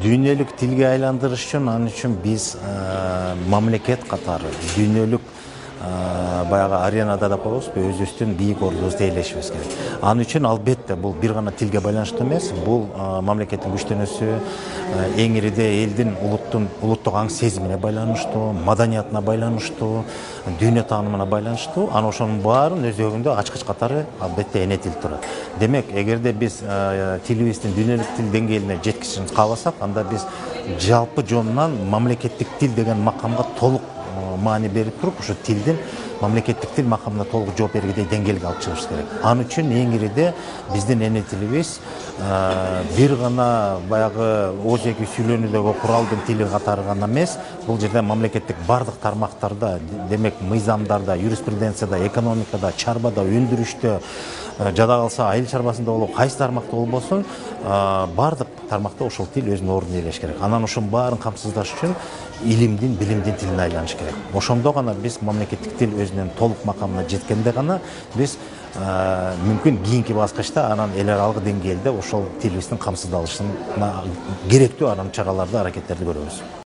дүйнөлүк тилге айландырыш үчүн анын үчүн биз мамлекет катары дүйнөлүк баягы аренада деп коебузбу, өзүбүздүн бийик ордубузду ээлешибиз керек. Анын үчүн албетте бул бир гана тилге байланыштуу эмес, бул мамлекеттин күчтөнүүсү, эң ириде элдин улуттук аң сезимине байланыштуу, маданиятына байланыштуу, дүйнө таанымына байланыштуу. Анан ошонун баарын өзөгүндө ачкыч катары албетте эне тил турат. Демек, эгерде биз тилибиздин дүйнөлүк тил деңгээлине жеткизишибизди кааласак, анда биз жалпы жонунан мамлекеттик тил деген макамга толук маани берип туруп, ошо тилдин мамлекеттик тил макамына толук жооп бергидей деңгээлге алып чыгышыбыз керек. Анын үчүн эң ириде биздин эне тилибиз бир гана баягы ооз-эки сүйлөнүүдөгү куралдын тили катары гана эмес, бул жерде мамлекеттик бардык тармактарда, демек мыйзамдарда, юриспруденцияда, экономикада, чарбада, өндүрүштө, жада калса айыл чарбасында болобу, кайсы тармакта болбосун, бардык тармакта ошол тил өзүнүн ордун ээлеш керек. Анан ошонун баарын камсыздаш үчүн илимдин, билимдин тилине айланыш керек. Ошондо гана биз мамлекеттик тил өзүнүн толук макамына жеткенде гана биз мүмкүн кийинки баскычта анан эл аралык деңгээлде ошол тилибиздин камсыздалышына керектүү анан чараларды, аракеттерди көрөбүз.